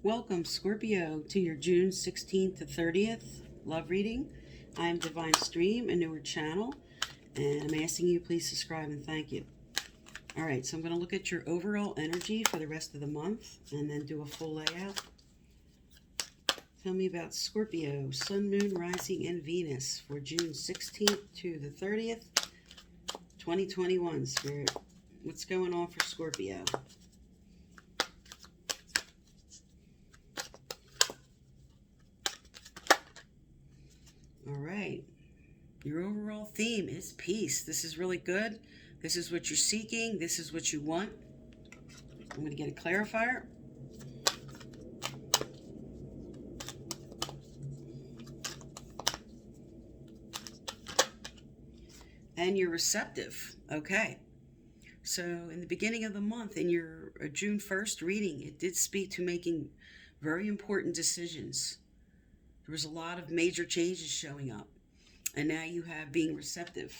Welcome, Scorpio, to your June 16th to 30th love reading. I am Divine Stream, a newer channel, and I'm asking you please subscribe and thank you. All right, so I'm going to look at your overall energy for the rest of the month and then do a full layout. Tell me about Scorpio, Sun, Moon, Rising, and Venus for June 16th to the 30th, 2021. Spirit, what's going on for Scorpio? All right. Your overall theme is peace. This is really good. This is what you're seeking. This is what you want. I'm going to get a clarifier. And you're receptive. Okay. So in the beginning of the month, in your June 1st reading, it did speak to making very important decisions. There was a lot of major changes showing up. And now you have being receptive.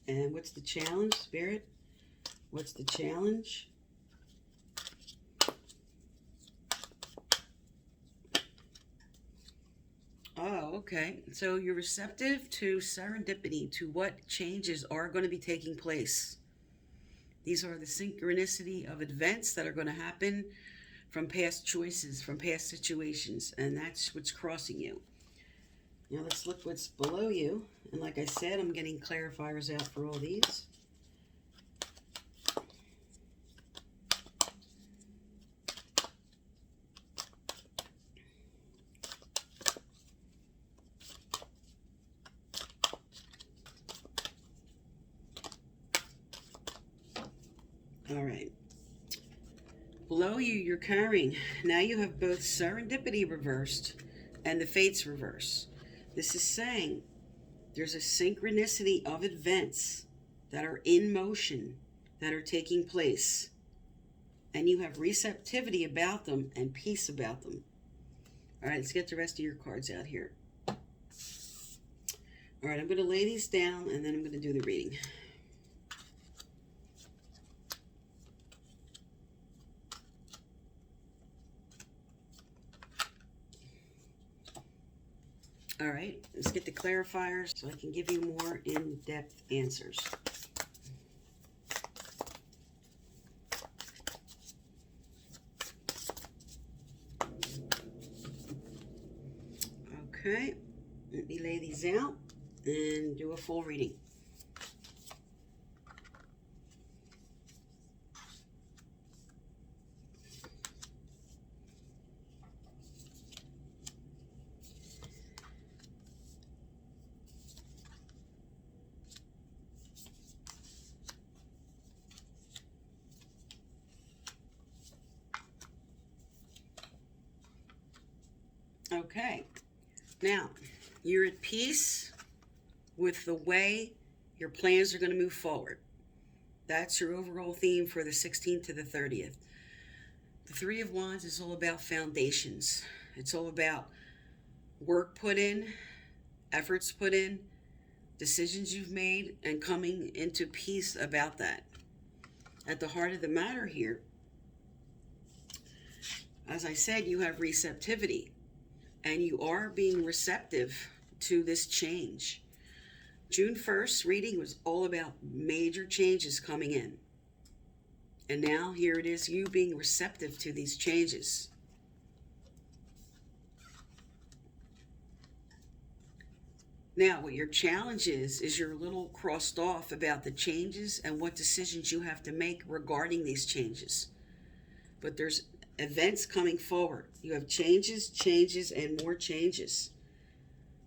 And what's the challenge, Spirit? What's the challenge? Oh, okay. So you're receptive to serendipity, to what changes are going to be taking place. These are the synchronicity of events that are going to happen from past choices, from past situations, and that's what's crossing you. Now let's look what's below you. And like I said, I'm getting clarifiers out for all these. All right. Below you, you're carrying. Now you have both serendipity reversed and the fates reverse. This is saying there's a synchronicity of events that are in motion, that are taking place. And you have receptivity about them and peace about them. All right, let's get the rest of your cards out here. All right, I'm going to lay these down and then I'm going to do the reading. All right, let's get the clarifiers so I can give you more in-depth answers. Okay, let me lay these out and do a full reading. Okay, now you're at peace with the way your plans are going to move forward. That's your overall theme for the 16th to the 30th. The Three of Wands is all about foundations. It's all about work put in, efforts put in, decisions you've made, and coming into peace about that. At the heart of the matter here, as I said, you have receptivity. And you are being receptive to this change. June 1st reading was all about major changes coming in. And now here it is, you being receptive to these changes. Now, what your challenge is you're a little crossed off about the changes and what decisions you have to make regarding these changes. But there's events coming forward. You have changes, and more changes.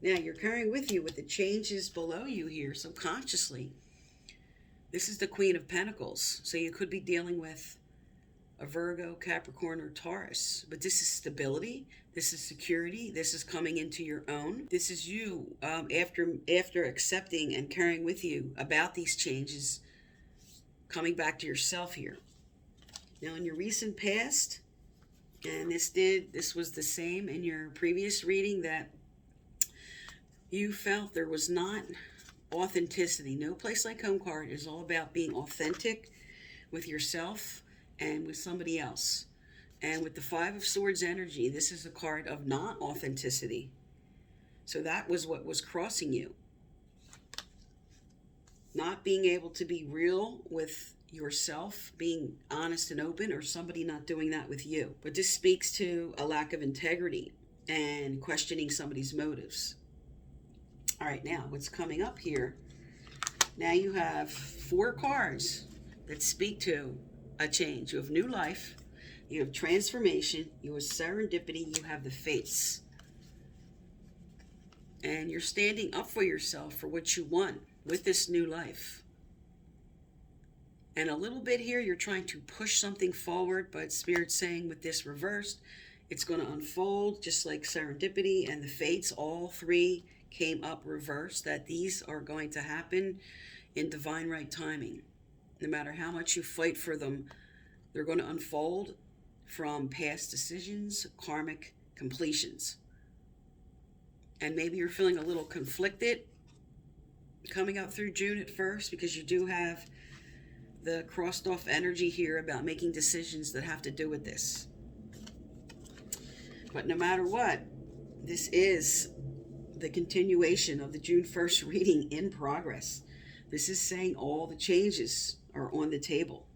Now, you're carrying with you with the changes below you here subconsciously. This is the Queen of Pentacles. So you could be dealing with a Virgo, Capricorn, or Taurus. But this is stability. This is security. This is coming into your own. This is you after accepting and carrying with you about these changes, coming back to yourself here. Now, in your recent past, and this was the same in your previous reading, that you felt there was not authenticity. No Place Like Home card is all about being authentic with yourself and with somebody else. And with the Five of Swords energy, this is a card of non-authenticity. So that was what was crossing you. Not being able to be real with yourself, being honest and open, or somebody not doing that with you. But this speaks to a lack of integrity and questioning somebody's motives. All right, now what's coming up here? Now you have 4 cards that speak to a change. You have new life, you have transformation, you have serendipity, you have the fates. And you're standing up for yourself for what you want with this new life. And a little bit here, you're trying to push something forward, but Spirit's saying with this reversed, it's going to unfold just like serendipity and the fates. All 3 came up reversed, that these are going to happen in divine right timing. No matter how much you fight for them, they're going to unfold from past decisions, karmic completions. And maybe you're feeling a little conflicted coming up through June at first, because you do have the crossed off energy here about making decisions that have to do with this. But no matter what, this is the continuation of the June 1st reading in progress. This is saying all the changes are on the table.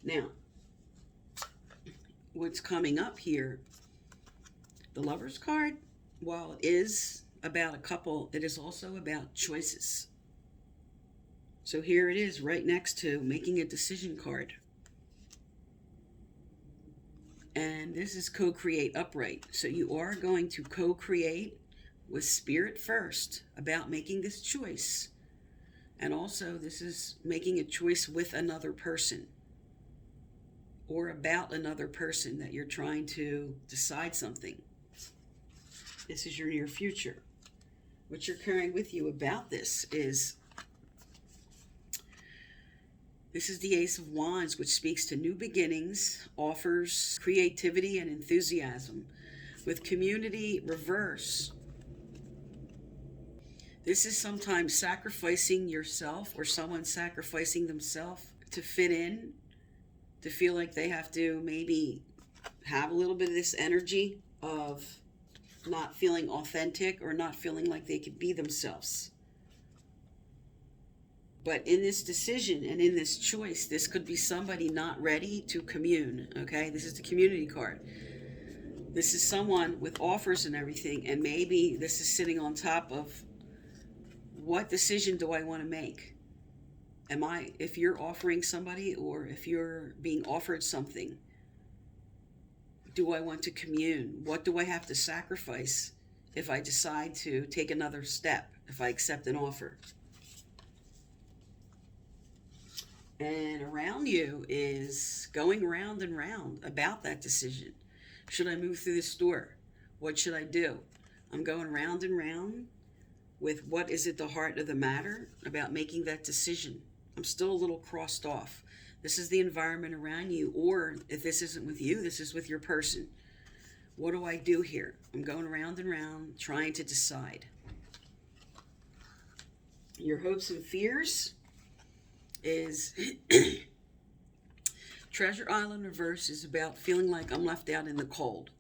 Now, what's coming up here, the Lover's card, while it is about a couple, it is also about choices. So here it is right next to making a decision card. And this is co-create upright. So you are going to co-create with Spirit first about making this choice. And also this is making a choice with another person, or about another person that you're trying to decide something. This is your near future. What you're carrying with you about this is the Ace of Wands, which speaks to new beginnings, offers creativity and enthusiasm. With community reverse, this is sometimes sacrificing yourself, or someone sacrificing themselves to fit in, to feel like they have to maybe have a little bit of this energy of not feeling authentic or not feeling like they could be themselves. But in this decision and in this choice, this could be somebody not ready to commune, okay? This is the community card. This is someone with offers and everything, and maybe this is sitting on top of, what decision do I want to make? If you're offering somebody, or if you're being offered something, do I want to commune? What do I have to sacrifice if I decide to take another step, if I accept an offer? And around you is going round and round about that decision. Should I move through the store? What should I do? I'm going round and round with what is at the heart of the matter about making that decision. I'm still a little crossed off. This is the environment around you, or if this isn't with you, this is with your person. What do I do here? I'm going round and round trying to decide. Your hopes and fears is Treasure Island reverse is about feeling like I'm left out in the cold.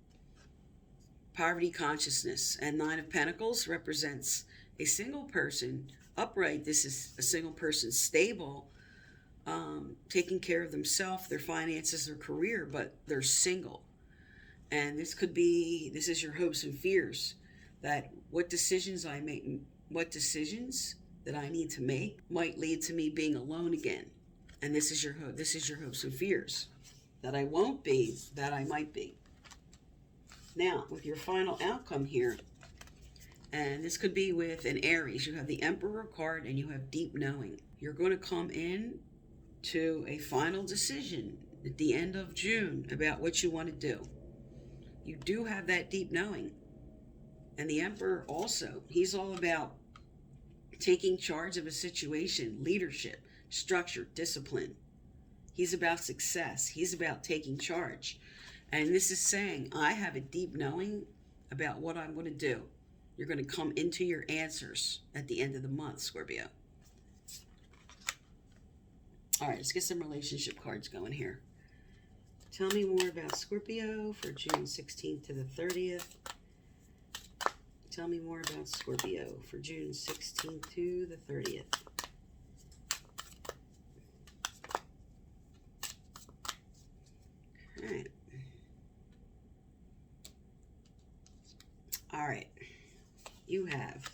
Poverty consciousness. And Nine of Pentacles represents a single person. Upright, this is a single person, stable, taking care of themselves, their finances, their career, but they're single. And this is your hopes and fears, that what decisions I make, what decisions that I need to make might lead to me being alone again. And this is your hopes and fears, that I won't be, that I might be. Now, with your final outcome here, and this could be with an Aries, you have the Emperor card and you have deep knowing. You're going to come in to a final decision at the end of June about what you want to do. You do have that deep knowing. And the Emperor also, he's all about taking charge of a situation, leadership, structure, discipline. He's about success. He's about taking charge. And this is saying, I have a deep knowing about what I'm going to do. You're going to come into your answers at the end of the month, Scorpio. All right, let's get some relationship cards going here. Tell me more about Scorpio for June 16th to the 30th. Tell me more about Scorpio for June 16th to the 30th. All right. All right. You have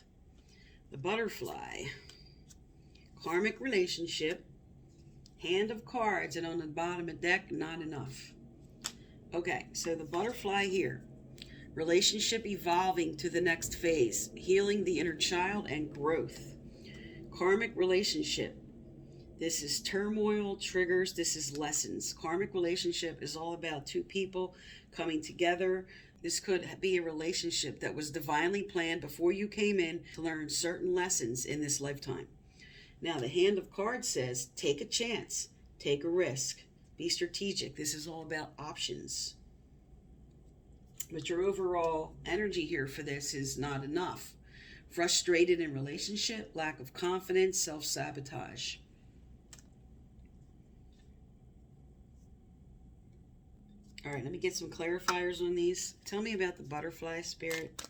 the butterfly, karmic relationship, hand of cards, and on the bottom of the deck, not enough. Okay, so the butterfly here, relationship evolving to the next phase, healing the inner child and growth. Karmic relationship, this is turmoil, triggers, this is lessons. Karmic relationship is all about two people coming together. This could be a relationship that was divinely planned before you came in to learn certain lessons in this lifetime. Now, the hand of cards says, take a chance, take a risk, be strategic. This is all about options. But your overall energy here for this is not enough. Frustrated in relationship, lack of confidence, self-sabotage. All right, let me get some clarifiers on these. Tell me about the butterfly, Spirit.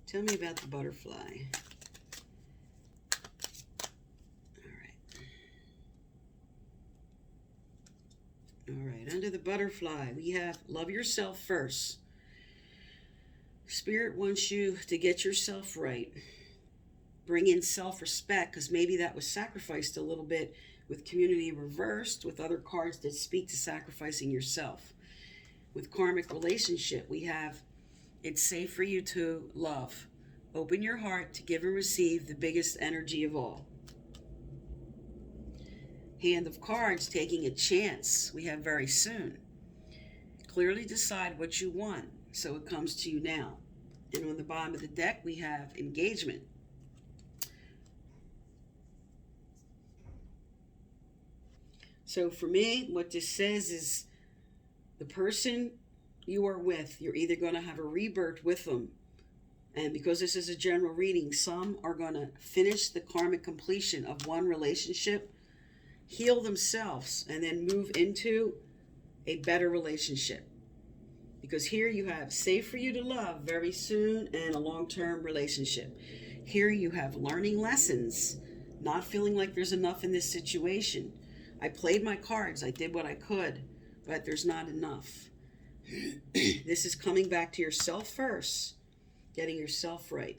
Tell me about the butterfly. All right, under the butterfly, we have love yourself first. Spirit wants you to get yourself right. Bring in self-respect, because maybe that was sacrificed a little bit with community reversed, with other cards that speak to sacrificing yourself. With karmic relationship, we have it's safe for you to love. Open your heart to give and receive the biggest energy of all. Hand of cards, taking a chance, we have very soon. Clearly decide what you want, so it comes to you now. And on the bottom of the deck, we have engagement. So for me, what this says is the person you are with, you're either going to have a rebirth with them. And because this is a general reading, some are going to finish the karmic completion of one relationship, heal themselves, and then move into a better relationship. Because here you have safe for you to love very soon and a long-term relationship. Here you have learning lessons, not feeling like there's enough in this situation. I played my cards, I did what I could, but there's not enough. This is coming back to yourself first, getting yourself right.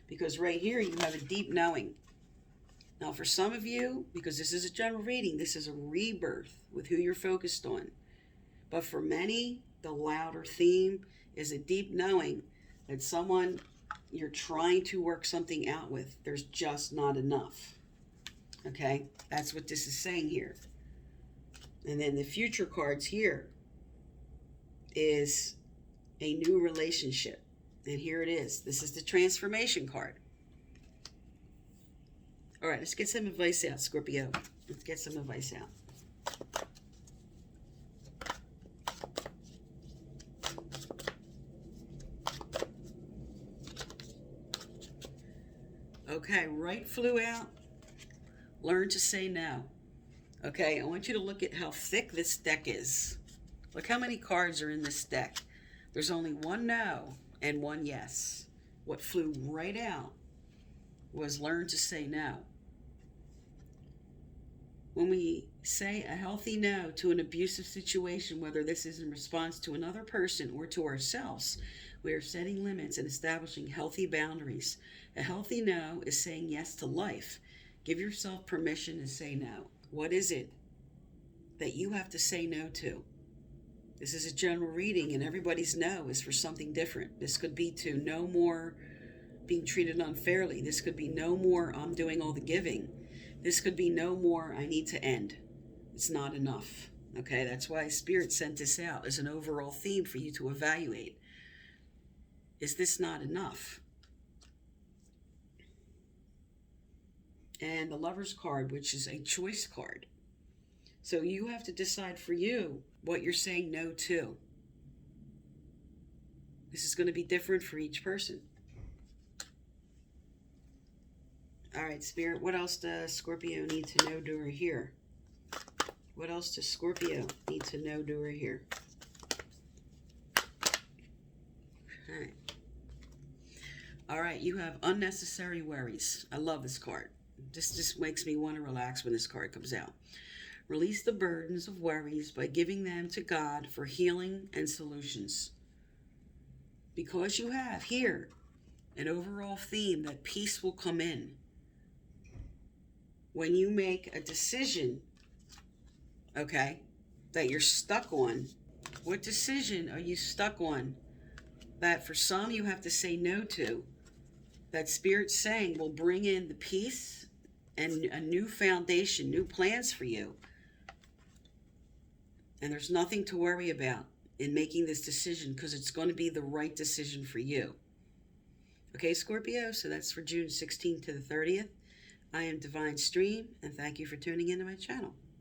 Because right here you have a deep knowing. Now for some of you, because this is a general reading, this is a rebirth with who you're focused on. But for many, the louder theme is a deep knowing that someone you're trying to work something out with, there's just not enough. Okay, that's what this is saying here. And then the future cards here is a new relationship. And here it is. This is the transformation card. All right, let's get some advice out, Scorpio. Let's get some advice out. Okay, right flew out. Learn to say no. Okay, I want you to look at how thick this deck is. Look how many cards are in this deck. There's only one no and one yes. What flew right out was learn to say no. When we say a healthy no to an abusive situation, whether this is in response to another person or to ourselves, we are setting limits and establishing healthy boundaries. A healthy no is saying yes to life. Give yourself permission to say no. What is it that you have to say no to? This is a general reading, and everybody's no is for something different. This could be to no more being treated unfairly. This could be no more I'm doing all the giving. This could be no more I need to end. It's not enough. Okay, that's why Spirit sent this out as an overall theme for you to evaluate. Is this not enough? And the Lover's card, which is a choice card. So you have to decide for you what you're saying no to. This is going to be different for each person. All right, Spirit, what else does Scorpio need to know, do, or hear? What else does Scorpio need to know, do, or hear? All right. All right, you have unnecessary worries. I love this card. This just makes me want to relax when this card comes out. Release the burdens of worries by giving them to God for healing and solutions. Because you have here an overall theme that peace will come in. When you make a decision, okay, that you're stuck on, what decision are you stuck on that for some you have to say no to, that Spirit's saying will bring in the peace and a new foundation, new plans for you. And there's nothing to worry about in making this decision because it's going to be the right decision for you. Okay, Scorpio, so that's for June 16th to the 30th. I am Divine Stream, and thank you for tuning into my channel.